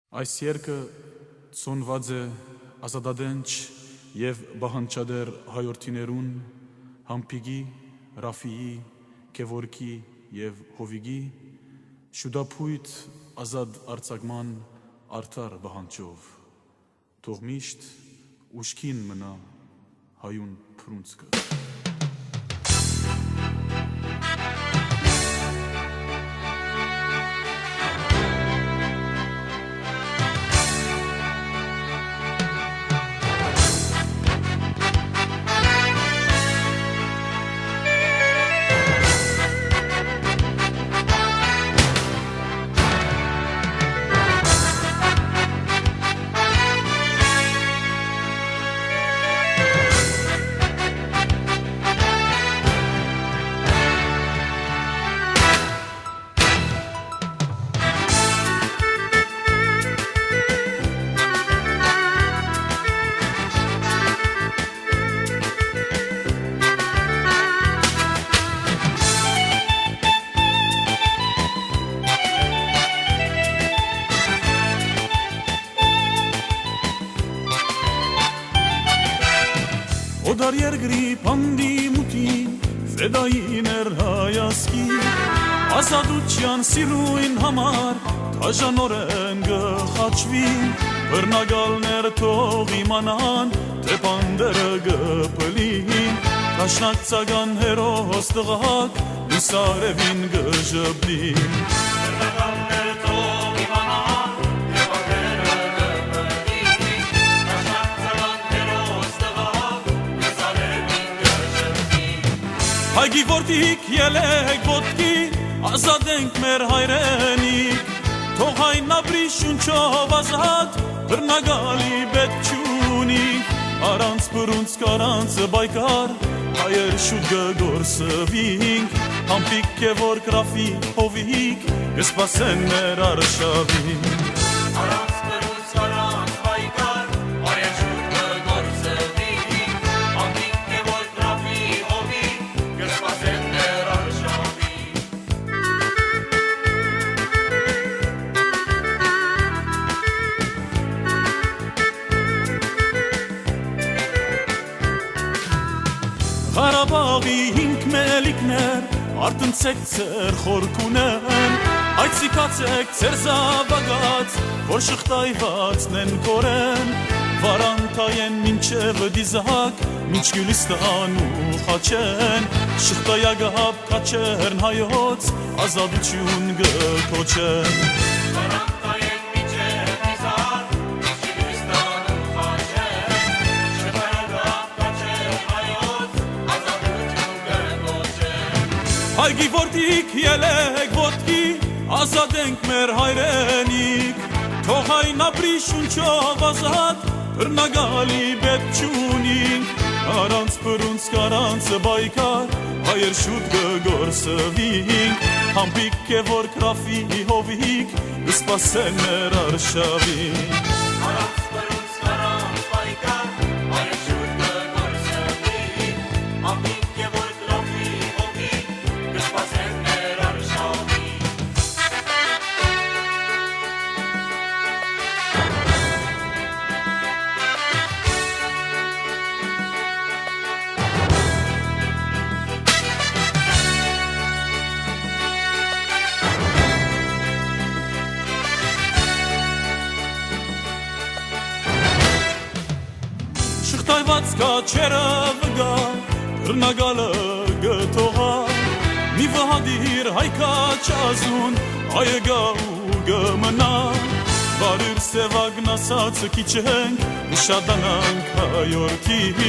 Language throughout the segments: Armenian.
Այս երգը ծնված է ազատադենչ և բահանջադեր հայորդիներուն Համպիգի, Ռաֆիի, Գևորգի և Հովիգի շուտափույթ ազատ արձակման արդար բահանջով, թող միշտ ուշքին մնա հայուն փրունցքը։ Օդար երգրի պանդի մուտին, վեդային էր հայասկի, ազատության սիրույն համար, թաժանորեն գխաչվի, բրնագալներ թող իմանան, թե պանդերը գպլին, կաշնակցական հերոս տղակ, լուսարևին գժբլին։ Հայգի որդիք ելեք ոտքի, ազատենք մեր հայրենիք, թող հայն ապրի շունչով ազատ, բռնագալի պետք չունի, առանց բռունցք առանց բայկար, հայեր շուտ գգործվինք, Համպիկ, Գևորգ, Ռաֆի, Հովիկ, կսպասեն մեր արշավին։ Առանց բռունցք առանց բայկար, հայեր շուտ գգործվինք, Համպիկ, Գևորգ, Ռաֆի, Հովիկ, կսպասեն մեր արշավին։ Ղարաբաղի հինգ մելիքներ, արտնցեք ձեր խորքունեն, այցիկացեք ձեր զավագած, որ շղթայվածնեն կորեն, վարանտայեն մինչև դիզակ, մինչ Գյուլիստան ու խաչեն, շղթայագապ կաչերն հայոց, ազատություն գկոչեն։ Վարանտայեն մինչև դիզակ, մինչ Գյուլիստան ու խաչեն, շղթայագապ կաչերն հայոց, ազատություն գկոչեն։ Հայգի որդիք ելեք ոտքի, ազատենք մեր հայրենիք, թող հայն ապրի շունչով ազատ, բռնագալի պետք չունինք, առանց բռունցք առանց բայկար, հայեր շուտ կգործվինք, Համպիկ, Գևորգ, Ռաֆի, Հովիկ, կսպասեն մեր արշավին։ Առանց բռունցք առանց բայկար, հայեր շուտ կգործվինք, Համպիկ, Գևորգ, Ռաֆի, Հովիկ, կսպասեն մեր արշավին։ Շղթայված կաչերը վգա, բռնագալը գթողա, մի վհադիր հայկաչազուն, հայը գա ու գմնա, բարիր սևագն ասացը քիչենք, նշադանանք հայորդիք,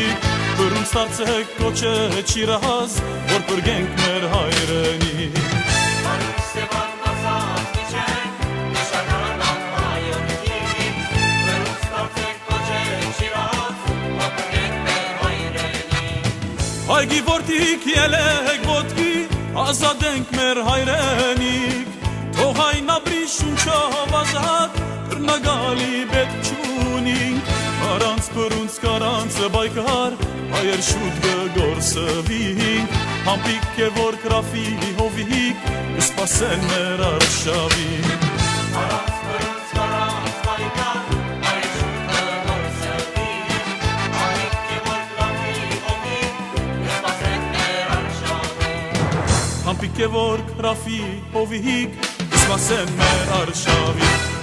բռունց դարձեք կոչե չիրահազ, որ պրգենք մեր հայրենիք։ Բարիր սևագն ասաց քիչենք, նշադանանք հայորդիք, բռունց դարձեք կոչե չիրահազ, որ պրգենք մեր հայրենիք։ Հայգի որդիք ելեք ոտքի, ազատենք մեր հայրենիք, թող հայն ապրի շունչով ազատ, բռնագալի պետք չունինք, առանց բռունցք առանց բայկար, հայեր շուտ կգործվինք, Համպիկ, Գևորգ, Ռաֆի, Հովիկ, կսպասեն մեր արշավին։ Առանց բռունցք առանց Պետք է որ քրաֆի հովիհիկ Իսմասեն մեր արշավի